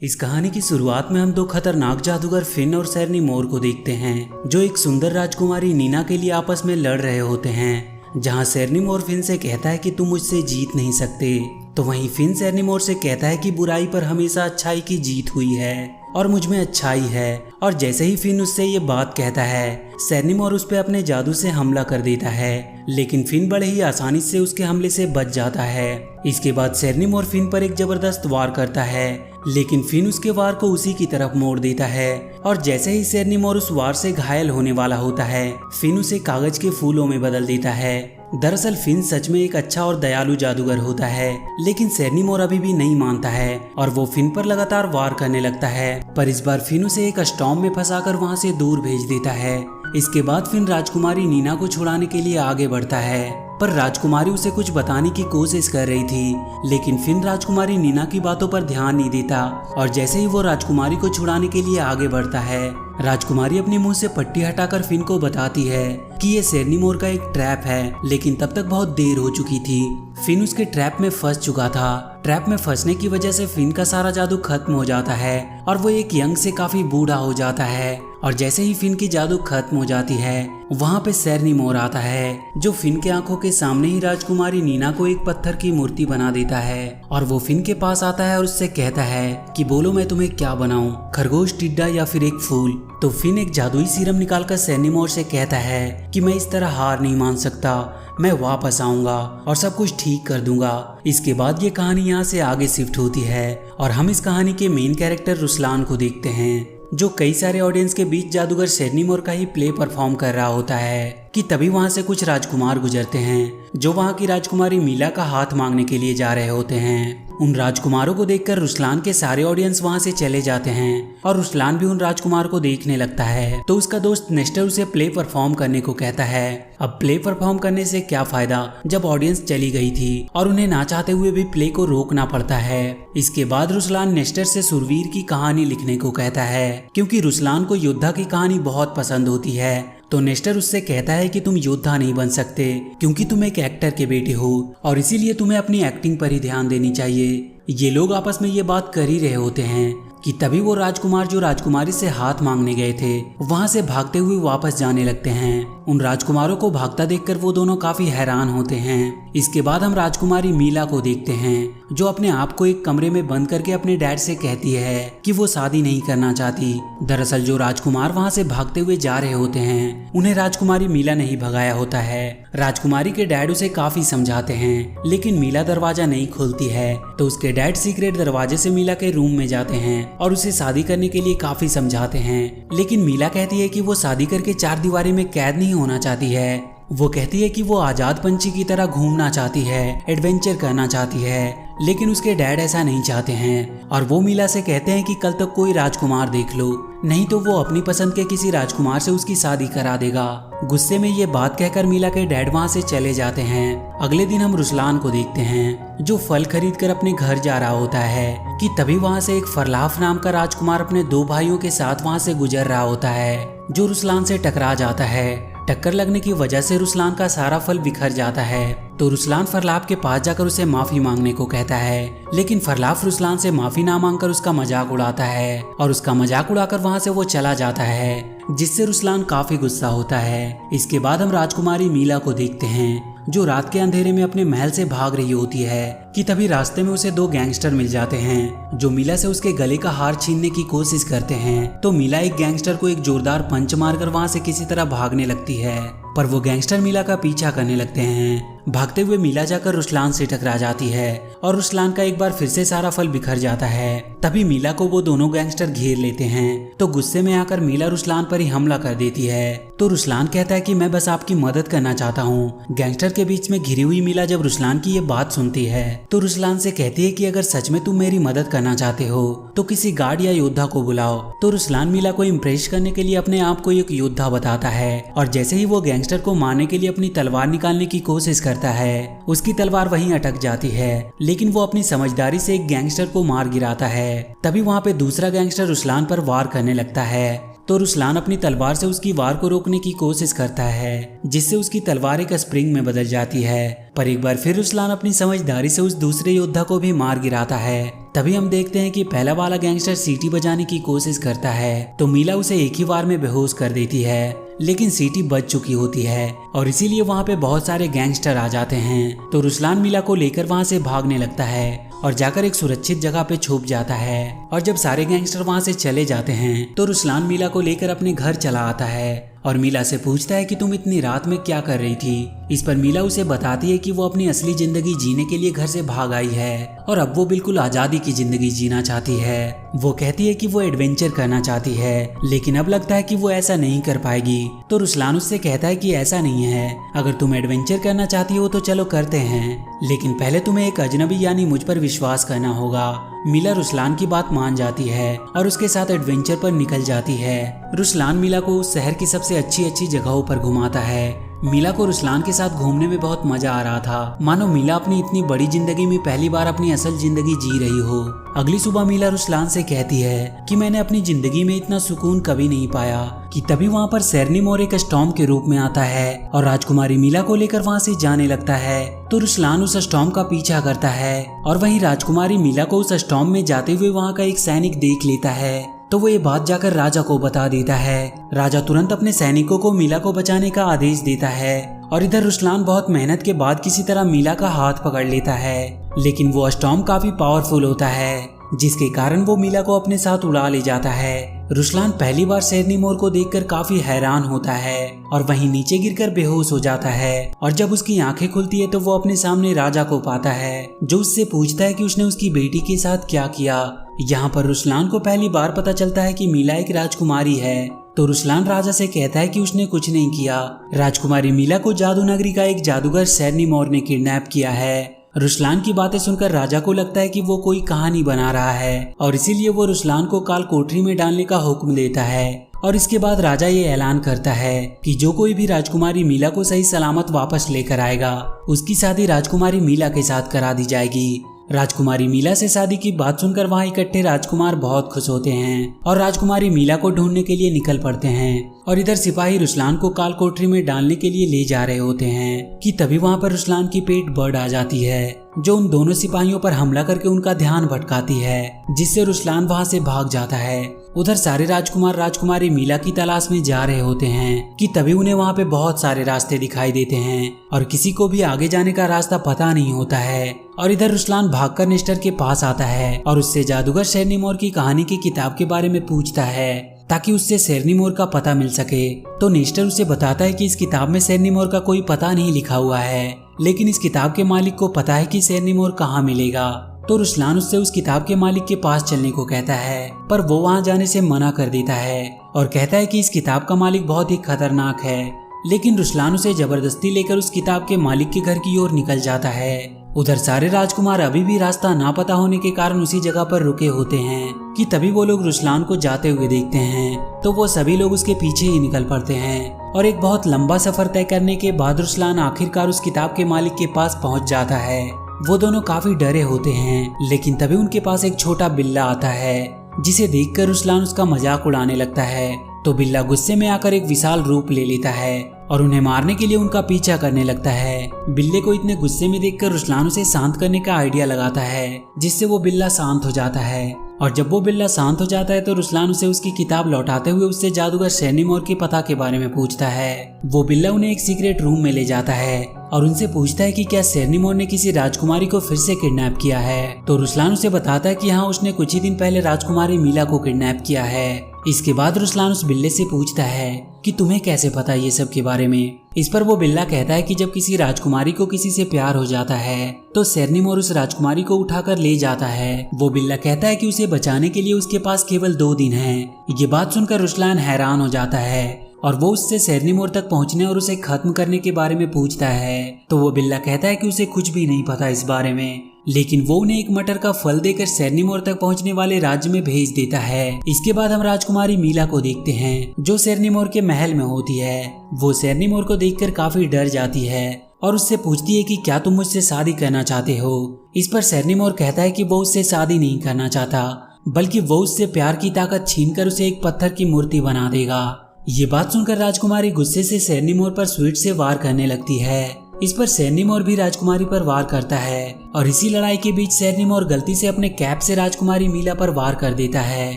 इस कहानी की शुरुआत में हम दो खतरनाक जादूगर फिन और शेरनी मोर को देखते हैं जो एक सुंदर राजकुमारी नीना के लिए आपस में लड़ रहे होते हैं। जहां शेरनी मोर फिन से कहता है कि तुम मुझसे जीत नहीं सकते, तो वहीं फिन शेरनी मोर से कहता है कि बुराई पर हमेशा अच्छाई की जीत हुई है और मुझ में अच्छाई है। और जैसे ही फिन उससे ये बात कहता है, शेरनी मोर उस पर अपने जादू से हमला कर देता है, लेकिन फिन बड़े ही आसानी से उसके हमले से बच जाता है। इसके बाद शेरनी मोर फिन पर एक जबरदस्त वार करता है, लेकिन फिन उसके वार को उसी की तरफ मोड़ देता है। और जैसे ही शेरनी मोर उस वार से घायल होने वाला होता है, फिन उसे कागज के फूलों में बदल देता है। दरअसल फिन सच में एक अच्छा और दयालु जादूगर होता है, लेकिन शेरनी मोर अभी भी नहीं मानता है और वो फिन पर लगातार वार करने लगता है। पर इस बार फिन उसे एक स्टॉर्म में फंसाकर वहां से दूर भेज देता है। इसके बाद फिन राजकुमारी नीना को छुड़ाने के लिए आगे बढ़ता है, पर राजकुमारी उसे कुछ बताने की कोशिश कर रही थी, लेकिन फिन राजकुमारी नीना की बातों पर ध्यान नहीं देता। और जैसे ही वो राजकुमारी को छुड़ाने के लिए आगे बढ़ता है, राजकुमारी अपने मुंह से पट्टी हटाकर फिन को बताती है कि ये शेरनी मोर का एक ट्रैप है, लेकिन तब तक बहुत देर हो चुकी थी। फिन उसके ट्रैप में फंस चुका था। ट्रैप में फंसने की वजह से फिन का सारा जादू खत्म हो जाता है और वो एक यंग से काफी बूढ़ा हो जाता है। और जैसे ही फिन की जादू खत्म हो जाती है, वहाँ पे शेरनी मोर आता है जो फिन के आंखों के सामने ही राजकुमारी नीना को एक पत्थर की मूर्ति बना देता है। और वो फिन के पास आता है और उससे कहता है कि बोलो मैं तुम्हें क्या बनाऊं, खरगोश, टिड्डा या फिर एक फूल। तो फिन एक जादुई सीरम निकालकर शेरनी मोर से कहता है कि मैं इस तरह हार नहीं मान सकता, मैं वापस आऊंगा और सब कुछ ठीक कर दूंगा। इसके बाद ये कहानी यहाँ से आगे शिफ्ट होती है और हम इस कहानी के मेन कैरेक्टर रुस्लान को देखते हैं, जो कई सारे ऑडियंस के बीच जादूगर शेरनी मोर का ही प्ले परफॉर्म कर रहा होता है कि तभी वहां से कुछ राजकुमार गुजरते हैं जो वहां की राजकुमारी मीला का हाथ मांगने के लिए जा रहे होते हैं। उन राजकुमारों को देखकर रुस्लान के सारे ऑडियंस वहां से चले जाते हैं और रुस्लान भी उन राजकुमार को देखने लगता है। तो उसका दोस्त नेस्टर उसे प्ले परफॉर्म करने को कहता है। अब प्ले परफॉर्म करने से क्या फायदा जब ऑडियंस चली गई थी और उन्हें ना चाहते हुए भी प्ले को रोकना पड़ता है। इसके बाद रुस्लान नेस्टर से सुरवीर की कहानी लिखने को कहता है, क्योंकि रुस्लान को योद्धा की कहानी बहुत पसंद होती है। तो नेस्टर उससे कहता है कि तुम योद्धा नहीं बन सकते क्योंकि तुम एक एक्टर के बेटे हो और इसीलिए तुम्हें अपनी एक्टिंग पर ही ध्यान देनी चाहिए। ये लोग आपस में ये बात कर ही रहे होते हैं कि तभी वो राजकुमार जो राजकुमारी से हाथ मांगने गए थे वहां से भागते हुए वापस जाने लगते हैं। उन राजकुमारों को भागता देखकर वो दोनों काफी हैरान होते हैं। इसके बाद हम राजकुमारी मीला को देखते हैं जो अपने आप को एक कमरे में बंद करके अपने डैड से कहती है कि वो शादी नहीं करना चाहती। दरअसल जो राजकुमार वहां से भागते हुए जा रहे होते हैं उन्हें राजकुमारी मीला ने ही भगाया होता है। राजकुमारी के डैड उसे काफी समझाते हैं, लेकिन मीला दरवाजा नहीं खोलती है। तो उसके डैड सीक्रेट दरवाजे से मीला के रूम में जाते हैं और उसे शादी करने के लिए काफी समझाते हैं, लेकिन मीला कहती है कि वो शादी करके चार दीवारी में कैद नहीं होना चाहती है। वो कहती है कि वो आजाद पंछी की तरह घूमना चाहती है, एडवेंचर करना चाहती है, लेकिन उसके डैड ऐसा नहीं चाहते हैं और वो मीला से कहते हैं कि कल तक कोई राजकुमार देख लो, नहीं तो वो अपनी पसंद के किसी राजकुमार से उसकी शादी करा देगा। गुस्से में ये बात कहकर मीला के डैड वहां से चले जाते हैं। अगले दिन हम रुस्लान को देखते हैं जो फल खरीद कर अपने घर जा रहा होता है कि तभी वहां से एक फरलाफ नाम का राजकुमार अपने दो भाइयों के साथ वहां से गुजर रहा होता है, जो रुस्लान से टकरा जाता है। टक्कर लगने की वजह से रुस्लान का सारा फल बिखर जाता है। तो रुस्लान फरलाफ के पास जाकर उसे माफी मांगने को कहता है, लेकिन फरलाफ रुस्लान से माफी ना मांगकर उसका मजाक उड़ाता है और उसका मजाक उड़ाकर वहां से वो चला जाता है, जिससे रुस्लान काफी गुस्सा होता है। इसके बाद हम राजकुमारी मीला को देखते हैं जो रात के अंधेरे में अपने महल से भाग रही होती है कि तभी रास्ते में उसे दो गैंगस्टर मिल जाते हैं जो मीला से उसके गले का हार छीनने की कोशिश करते हैं। तो मीला एक गैंगस्टर को एक जोरदार पंच मारकर वहां से किसी तरह भागने लगती है, पर वो गैंगस्टर मीला का पीछा करने लगते हैं। भागते हुए मीला जाकर रुस्लान से टकरा जाती है और रुस्लान का एक बार फिर से सारा फल बिखर जाता है। तभी मीला को वो दोनों गैंगस्टर घेर लेते हैं। तो गुस्से में आकर मीला रुस्लान पर ही हमला कर देती है। तो रुस्लान कहता है कि मैं बस आपकी मदद करना चाहता हूँ। गैंगस्टर के बीच में घिरी हुई मीला जब रुस्लान की ये बात सुनती है तो रुस्लान से कहती है कि अगर सच में तुम मेरी मदद करना चाहते हो तो किसी गार्ड या योद्धा को बुलाओ। तो रुस्लान मीला को इम्प्रेस करने के लिए अपने आप को एक योद्धा बताता है और जैसे ही वो गैंगस्टर को मारने के लिए अपनी तलवार निकालने की कोशिश करता है, उसकी तलवार वहीं अटक जाती है, लेकिन वो अपनी समझदारी से एक गैंगस्टर को मार गिराता है। तभी वहाँ पे दूसरा गैंगस्टर रुस्लान पर वार करने लगता है तो रुसलान अपनी तलवार से उसकी वार को रोकने की कोशिश करता है, जिससे उसकी तलवार एक स्प्रिंग में बदल जाती है। पर एक बार फिर रुसलान अपनी समझदारी से उस दूसरे योद्धा को भी मार गिराता है। तभी हम देखते हैं कि पहला वाला गैंगस्टर सीटी बजाने की कोशिश करता है, तो मीला उसे एक ही बार में बेहोश कर देती है, लेकिन सीटी बज चुकी होती है और इसीलिए वहाँ पे बहुत सारे गैंगस्टर आ जाते हैं। तो रुसलान मीला को लेकर वहाँ से भागने लगता है और जाकर एक सुरक्षित जगह पे छुप जाता है। और जब सारे गैंगस्टर वहाँ से चले जाते हैं तो रुसलान मीला को लेकर अपने घर चला आता है और मीला से पूछता है कि तुम इतनी रात में क्या कर रही थी। इस पर मीला उसे बताती है कि वो अपनी असली जिंदगी जीने के लिए घर से भाग आई है और अब वो बिल्कुल आजादी की जिंदगी जीना चाहती है। वो कहती है कि वो एडवेंचर करना चाहती है, लेकिन अब लगता है कि वो ऐसा नहीं कर पाएगी। तो रुसलान उससे कहता है कि ऐसा नहीं है, अगर तुम एडवेंचर करना चाहती हो तो चलो करते हैं, लेकिन पहले तुम्हें एक अजनबी यानी मुझ पर विश्वास करना होगा। मीला रुसलान की बात मान जाती है और उसके साथ एडवेंचर पर निकल जाती है। रुसलान मीला को उस शहर की सबसे अच्छी जगहों पर घुमाता है। मीला को रुसलान के साथ घूमने में बहुत मजा आ रहा था, मानो मीला अपनी इतनी बड़ी जिंदगी में पहली बार अपनी असल जिंदगी जी रही हो। अगली सुबह मीला रुसलान से कहती है कि मैंने अपनी जिंदगी में इतना सुकून कभी नहीं पाया। कि तभी वहाँ पर सेरनी मोर एक स्टॉर्म के रूप में आता है और राजकुमारी मीला को लेकर वहाँ से जाने लगता है। तो रुसलान उस स्टॉर्म का पीछा करता है और वहीं राजकुमारी मीला को उस स्टॉर्म में जाते हुए वहाँ का एक सैनिक देख लेता है। तो वो ये बात जाकर राजा को बता देता है। राजा तुरंत अपने सैनिकों को मीला को बचाने का आदेश देता है और इधर रुसलान बहुत मेहनत के बाद किसी तरह मीला का हाथ पकड़ लेता है, लेकिन वो स्टॉर्म काफी पावरफुल होता है, जिसके कारण वो मीला को अपने साथ उड़ा ले जाता है। रुसलान पहली बार शेरनी मोर को देखकर काफी हैरान होता है और वहीं नीचे गिरकर बेहोश हो जाता है। और जब उसकी आंखें खुलती है तो वो अपने सामने राजा को पाता है, जो उससे पूछता है कि उसने उसकी बेटी के साथ क्या किया। यहाँ पर रुसलान को पहली बार पता चलता है कि मीला एक राजकुमारी है। तो रुसलान राजा से कहता है कि उसने कुछ नहीं किया, राजकुमारी मीला को जादू नगरी का एक जादूगर शेरनी मोर ने किडनैप किया है। रुसलान की बातें सुनकर राजा को लगता है कि वो कोई कहानी बना रहा है और इसीलिए वो रुसलान को काल कोठरी में डालने का हुक्म देता है। और इसके बाद राजा ये ऐलान करता है कि जो कोई भी राजकुमारी मीला को सही सलामत वापस लेकर आएगा, उसकी शादी राजकुमारी मीला के साथ करा दी जाएगी। राजकुमारी मीला से शादी की बात सुनकर वहाँ इकट्ठे राजकुमार बहुत खुश होते हैं और राजकुमारी मीला को ढूंढने के लिए निकल पड़ते हैं। और इधर सिपाही रुसलान को काल कोठरी में डालने के लिए ले जा रहे होते हैं कि तभी वहाँ पर रुसलान की पेट बर्ड आ जाती है, जो उन दोनों सिपाहियों पर हमला करके उनका ध्यान भटकाती है, जिससे रुसलान वहाँ से भाग जाता है। उधर सारे राजकुमार राजकुमारी मीला की तलाश में जा रहे होते हैं कि तभी उन्हें वहाँ पे बहुत सारे रास्ते दिखाई देते हैं और किसी को भी आगे जाने का रास्ता पता नहीं होता है। और इधर रुसलान भागकर नेस्टर के पास आता है और उससे जादूगर शेरनी मोर की कहानी की किताब के बारे में पूछता है ताकि उससे शेरनी मोर का पता मिल सके। तो नेस्टर उसे बताता है कि इस किताब में शेरनी मोर का कोई पता नहीं लिखा हुआ है, लेकिन इस किताब के मालिक को पता है कि शेरनी मोर कहाँ मिलेगा। तो रुसलान उससे उस किताब के मालिक के पास चलने को कहता है, पर वो वहाँ जाने से मना कर देता है और कहता है कि इस किताब का मालिक बहुत ही खतरनाक है। लेकिन रुसलान उसे जबरदस्ती लेकर उस किताब के मालिक के घर की ओर निकल जाता है। उधर सारे राजकुमार अभी भी रास्ता ना पता होने के कारण उसी जगह पर रुके होते हैं कि तभी वो लोग रुसलान को जाते हुए देखते हैं। तो वो सभी लोग उसके पीछे ही निकल पड़ते हैं और एक बहुत लंबा सफर तय करने के बाद रुसलान आखिरकार उस किताब के मालिक के पास पहुंच जाता है। वो दोनों काफी डरे होते हैं, लेकिन तभी उनके पास एक छोटा बिल्ला आता है, जिसे देखकर रुसलान उसका मजाक उड़ाने लगता है। तो बिल्ला गुस्से में आकर एक विशाल रूप ले लेता है और उन्हें मारने के लिए उनका पीछा करने लगता है। बिल्ले को इतने गुस्से में देखकर रुसलान उसे शांत करने का आइडिया लगाता है, जिससे वो बिल्ला शांत हो जाता है। और जब वो बिल्ला शांत हो जाता है तो रुसलान उसे उसकी किताब लौटाते हुए उससे जादूगर शेरनी मोर के पता के बारे में पूछता है। वो बिल्ला उन्हें एक सीक्रेट रूम में ले जाता है और उनसे पूछता है कि क्या शेरनी मोर ने किसी राजकुमारी को फिर से किडनैप किया है। तो रुसलान उसे बताता है कि हाँ, उसने कुछ ही दिन पहले राजकुमारी मीला को किडनैप किया है। इसके बाद रुसलान उस बिल्ले से पूछता है कि तुम्हें कैसे पता ये सब के बारे में। इस पर वो बिल्ला कहता है कि जब किसी राजकुमारी को किसी से प्यार हो जाता है तो शेरनी मोर उस राजकुमारी को उठाकर ले जाता है। वो बिल्ला कहता है कि उसे बचाने के लिए उसके पास केवल 2 दिन हैं। ये बात सुनकर रुसलान हैरान हो जाता है और वो उससे शेरनी मोर तक पहुंचने और उसे खत्म करने के बारे में पूछता है। तो वो बिल्ला कहता है कि उसे कुछ भी नहीं पता इस बारे में, लेकिन वो उन्हें एक मटर का फल देकर शेरनी मोर तक पहुंचने वाले राज्य में भेज देता है। इसके बाद हम राजकुमारी मीला को देखते हैं, जो शेरनी मोर के महल में होती है। वो शेरनी मोर को देखकर काफी डर जाती है और उससे पूछती है कि क्या तुम मुझसे शादी करना चाहते हो। इस पर शेरनी मोर कहता है कि वो उससे शादी नहीं करना चाहता, बल्कि वो उससे प्यार की ताकत छीनकर उसे एक पत्थर की मूर्ति बना देगा। ये बात सुनकर राजकुमारी गुस्से से शेरनी मोर पर स्वीट से वार करने लगती है। इस पर शेरनी मोर भी राजकुमारी पर वार करता है और इसी लड़ाई के बीच शेरनी मोर गलती से अपने कैप से राजकुमारी मीला पर वार कर देता है।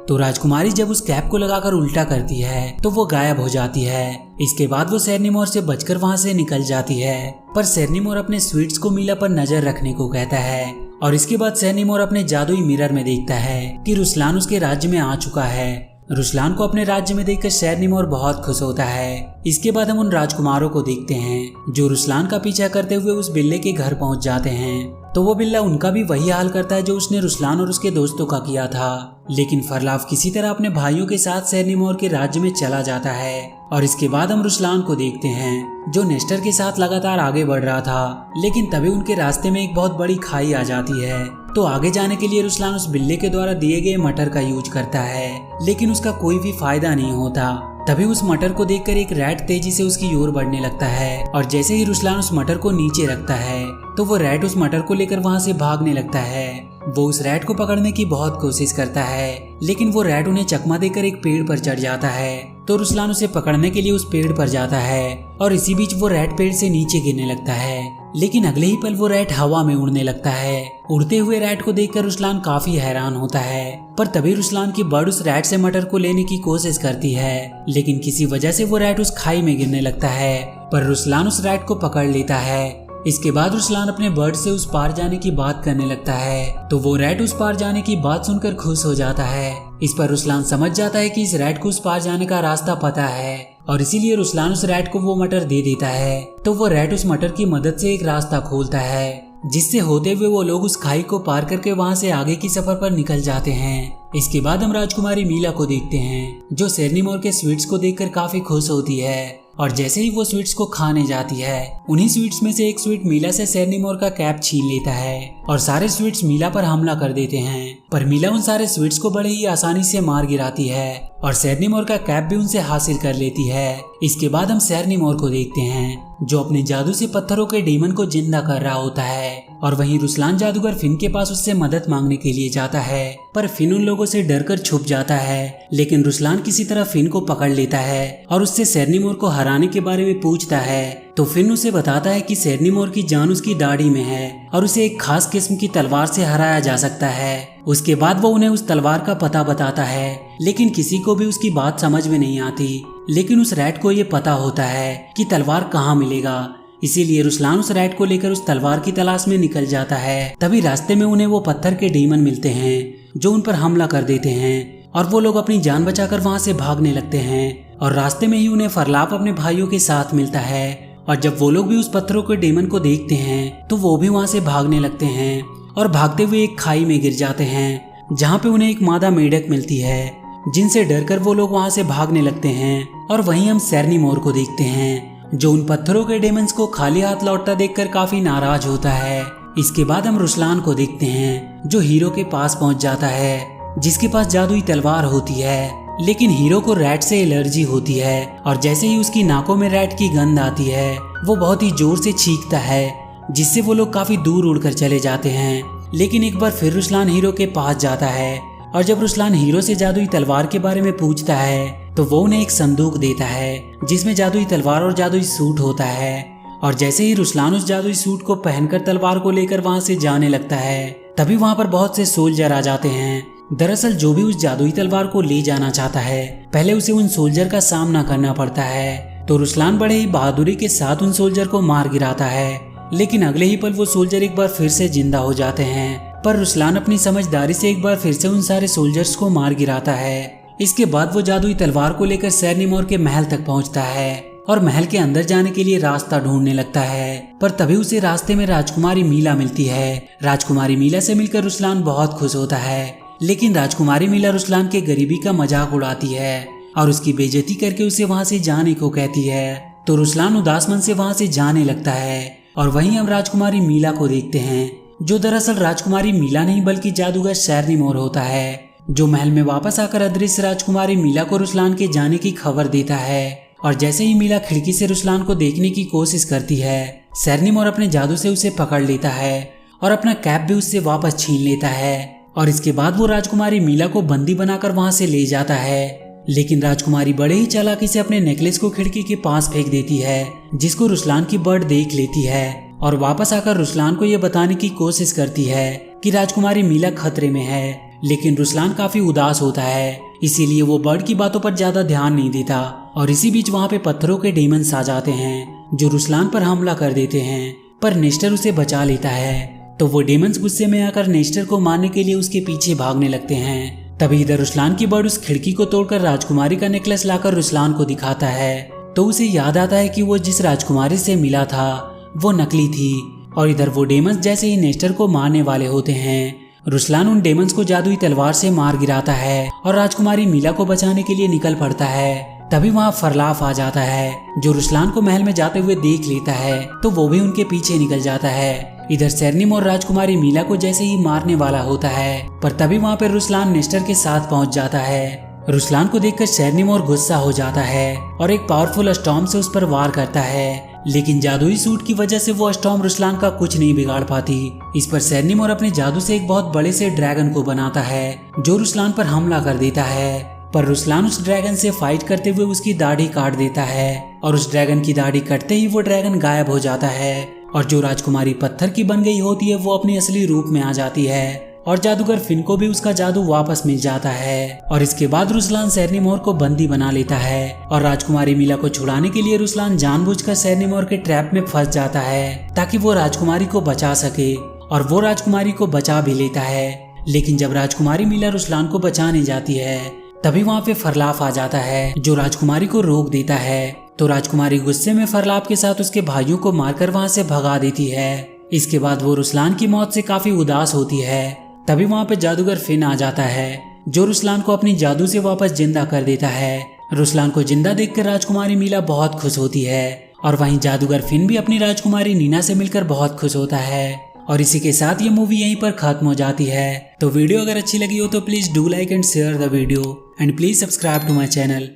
तो राजकुमारी जब उस कैप को लगाकर उल्टा करती है तो वो गायब हो जाती है। इसके बाद वो शेरनी मोर से बचकर वहाँ से निकल जाती है। पर शेरनी मोर अपने स्वीट्स को मीला पर नजर रखने को कहता है और इसके बाद शेरनी मोर अपने जादुई मिरर में देखता है कि रुस्लान उसके राज्य में आ चुका है। रुस्लान को अपने राज्य में देखकर शेरनी मोर बहुत खुश होता है। इसके बाद हम उन राजकुमारों को देखते हैं जो रुस्लान का पीछा करते हुए उस बिल्ले के घर पहुंच जाते हैं। तो वो बिल्ला उनका भी वही हाल करता है जो उसने रुस्लान और उसके दोस्तों का किया था। लेकिन फरलाव किसी तरह अपने भाइयों के साथ शेरनी मोर के राज्य में चला जाता है। और इसके बाद हम रुस्लान को देखते हैं जो नेस्टर के साथ लगातार आगे बढ़ रहा था। लेकिन तभी उनके रास्ते में एक बहुत बड़ी खाई आ जाती है। तो आगे जाने के लिए रुस्लान उस बिल्ले के द्वारा दिए गए मटर का यूज करता है, लेकिन उसका कोई भी फायदा नहीं होता। तभी उस मटर को देखकर एक रैट तेजी से उसकी ओर बढ़ने लगता है और जैसे ही रुस्लान उस मटर को नीचे रखता है तो वो रैट उस मटर को लेकर वहां से भागने लगता है। वो उस रैट को पकड़ने की बहुत कोशिश करता है, लेकिन वो रैट उन्हें चकमा देकर एक पेड़ पर चढ़ जाता है। तो रुस्लान उसे पकड़ने के लिए उस पेड़ पर जाता है और इसी बीच वो रैट पेड़ से नीचे गिरने लगता है। लेकिन अगले ही पल वो रैट हवा में उड़ने लगता है। उड़ते हुए रैट को देखकर रुस्लान काफी हैरान होता है। पर तभी रुस्लान की बर्ड उस रैट से मटर को लेने की कोशिश करती है, लेकिन किसी वजह से वो रैट उस खाई में गिरने लगता है। पर रुस्लान उस रैट को पकड़ लेता है। इसके बाद रुस्लान अपने बर्ड से उस पार जाने की बात करने लगता है। तो वो रैट उस पार जाने की बात सुनकर खुश हो जाता है। इस पर रुस्लान समझ जाता है कि इस रैट को उस पार जाने का रास्ता पता है और इसीलिए रुस्लान उस रैट को वो मटर दे देता है। तो वो रैट उस मटर की मदद से एक रास्ता खोलता है, जिससे होते हुए वो लोग उस खाई को पार करके वहां से आगे की सफर पर निकल जाते हैं। इसके बाद हम राजकुमारी मीला को देखते हैं जो शेरनी मोर के स्वीट्स को देखकर काफी खुश होती है और जैसे ही वो स्वीट्स को खाने जाती है उन्हीं स्वीट्स में से एक स्वीट मीला से शेरनी मोर का कैप छीन लेता है और सारे स्वीट्स मीला पर हमला कर देते हैं। पर मीला उन सारे स्वीट्स को बड़े ही आसानी से मार गिराती है और शेरनी मोर का कैप भी उनसे हासिल कर लेती है। इसके बाद हम शेरनी मोर को देखते हैं जो अपने जादू से पत्थरों के डीमन को जिंदा कर रहा होता है और वहीं रुस्लान जादूगर फिन के पास उससे मदद मांगने के लिए जाता है। पर फिन उन लोगों से डरकर छुप जाता है, लेकिन रुस्लान किसी तरह फिन को पकड़ लेता है और उससे शेरनी मोर को हराने के बारे में पूछता है। तो फिन उसे बताता है कि शेरनी मोर की जान उसकी दाढ़ी में है और उसे एक खास किस्म की तलवार से हराया जा सकता है। उसके बाद वो उन्हें उस तलवार का पता बताता है, लेकिन किसी को भी उसकी बात समझ में नहीं आती। लेकिन उस रैट को ये पता होता है कि तलवार कहाँ मिलेगा, इसीलिए रुस्लान उस रैट को लेकर उस तलवार की तलाश में निकल जाता है। तभी रास्ते में उन्हें वो पत्थर के डीमन मिलते हैं जो उन पर हमला कर देते हैं और वो लोग अपनी जान बचाकर वहां से भागने लगते हैं। और रास्ते में ही उन्हें फरलाप अपने भाइयों के साथ मिलता है और जब वो लोग भी उस पत्थरों के डीमन को देखते हैं तो वो भी वहां से भागने लगते हैं और भागते हुए एक खाई में गिर जाते हैं जहाँ पे उन्हें एक मादा मेढक मिलती है, जिनसे डरकर वो लोग वहां से भागने लगते हैं। और वहीं हम शेरनी मोर को देखते हैं जो उन पत्थरों के डेमंस को खाली हाथ लौटता देखकर काफी नाराज होता है। इसके बाद हम रुस्लान को देखते हैं जो हीरो के पास पहुंच जाता है, जिसके पास जादुई तलवार होती है। लेकिन हीरो को रैट से एलर्जी होती है और जैसे ही उसकी नाकों में रैट की गंध आती है वो बहुत ही जोर से चीखता है, जिससे वो लोग काफी दूर उड़कर चले जाते हैं। लेकिन एक बार फिर रुस्लान हीरो के पास जाता है और जब रुस्लान हीरो से जादुई तलवार के बारे में पूछता है तो वो उन्हें एक संदूक देता है जिसमें जादुई तलवार और जादुई सूट होता है। और जैसे ही रुस्लान उस जादुई सूट को पहनकर तलवार को लेकर वहां से जाने लगता है तभी वहां पर बहुत से सोल्जर आ जाते हैं। दरअसल जो भी उस जादुई तलवार को ले जाना चाहता है पहले उसे उन सोल्जर का सामना करना पड़ता है। तो रुस्लान बड़े ही बहादुरी के साथ उन सोल्जर को मार गिराता है, लेकिन अगले ही पल वो सोल्जर एक बार फिर से जिंदा हो जाते हैं। पर रुस्लान अपनी समझदारी से एक बार फिर से उन सारे सोल्जर्स को मार गिराता है। इसके बाद वो जादुई तलवार को लेकर शेरनी मोर के महल तक पहुंचता है और महल के अंदर जाने के लिए रास्ता ढूंढने लगता है। पर तभी उसे रास्ते में राजकुमारी मीला मिलती है। राजकुमारी मीला से मिलकर रुस्लान बहुत खुश होता है, लेकिन राजकुमारी मीला रुस्लान के गरीबी का मजाक उड़ाती है और उसकी बेइज्जती करके उसे वहां से जाने को कहती है। तो रुस्लान उदास मन से वहां से जाने लगता है और वहीं हम राजकुमारी मीला को देखते हैं जो दरअसल राजकुमारी मीला नहीं बल्कि जादूगर शेरनी मोर होता है, जो महल में वापस आकर अदृश्य राजकुमारी मीला को रुस्लान के जाने की खबर देता है। और जैसे ही मीला खिड़की से रुस्लान को देखने की कोशिश करती है शेरनी मोर अपने जादू से उसे पकड़ लेता है और अपना कैप भी उससे वापस छीन लेता है और इसके बाद वो राजकुमारी मीला को बंदी बनाकर वहां से ले जाता है। लेकिन राजकुमारी बड़े ही चालाकी से अपने नेकलेस को खिड़की के पास फेंक देती है, जिसको रुस्लान की बर्ड देख लेती है और वापस आकर रुस्लान को ये बताने की कोशिश करती है कि राजकुमारी मीला खतरे में है। लेकिन रुस्लान काफी उदास होता है, इसीलिए वो बर्ड की बातों पर ज्यादा ध्यान नहीं देता। और इसी बीच वहाँ पे पत्थरों के डेमंस आ जाते हैं जो रुस्लान पर हमला कर देते हैं, पर नेस्टर उसे बचा लेता है। तो वो डेमंस गुस्से में आकर नेस्टर को मारने के लिए उसके पीछे भागने लगते हैं। तभी इधर रुस्लान की बर्ड उस खिड़की को तोड़कर राजकुमारी का नेकलेस लाकर रुस्लान को दिखाता है। तो उसे याद आता है कि वो जिस राजकुमारी से मिला था वो नकली थी। और इधर वो डेमंस जैसे ही नेस्टर को मारने वाले होते हैं, रुस्लान उन डेमंस को जादुई तलवार से मार गिराता है और राजकुमारी मीला को बचाने के लिए निकल पड़ता है। तभी वहाँ फरलाफ आ जाता है जो रुस्लान को महल में जाते हुए देख लेता है, तो वो भी उनके पीछे निकल जाता है। इधर सेरनिम और राजकुमारी मीला को जैसे ही मारने वाला होता है, पर तभी वहाँ पे रुस्लान नेस्टर के साथ पहुँच जाता है। रुस्लान को देखकर सेरनिम और गुस्सा हो जाता है और एक पावरफुल स्टॉर्म से उस पर वार करता है। लेकिन जादुई सूट की वजह से वो स्टॉर्म रुस्लान का कुछ नहीं बिगाड़ पाती। इस पर सेरनिम और अपने जादू से एक बहुत बड़े से ड्रैगन को बनाता है जो रुस्लान पर हमला कर देता है। पर रुस्लान उस ड्रैगन से फाइट करते हुए उसकी दाढ़ी काट देता है और उस ड्रैगन की दाढ़ी कटते ही वो ड्रैगन गायब हो जाता है और जो राजकुमारी पत्थर की बन गई होती है वो अपने असली रूप में आ जाती है और जादूगर फिन को भी उसका जादू वापस मिल जाता है। और इसके बाद रुस्लान सेरनिमोर को बंदी बना लेता है और राजकुमारी मीला को छुड़ाने के लिए रुस्लान जानबूझकर सेरनिमोर के ट्रैप में फंस जाता है ताकि वो राजकुमारी को बचा सके, और वो राजकुमारी को बचा भी लेता है। लेकिन जब राजकुमारी मीला रुस्लान को बचाने जाती है तभी वहाँ पे फरलाफ आ जाता है जो राजकुमारी को रोक देता है। तो राजकुमारी गुस्से में फरलाफ के साथ उसके भाइयों को मारकर वहाँ से भगा देती है। इसके बाद वो रुस्लान की मौत से काफी उदास होती है। तभी वहाँ पे जादूगर फिन आ जाता है जो रुस्लान को अपनी जादू से वापस जिंदा कर देता है। रुस्लान को जिंदा देखकर राजकुमारी मीला बहुत खुश होती है और वहीं जादूगर फिन भी अपनी राजकुमारी नीना से मिलकर बहुत खुश होता है। और इसी के साथ ये मूवी यहीं पर खत्म हो जाती है। तो वीडियो अगर अच्छी लगी हो तो please do like and share the video and please subscribe to my channel.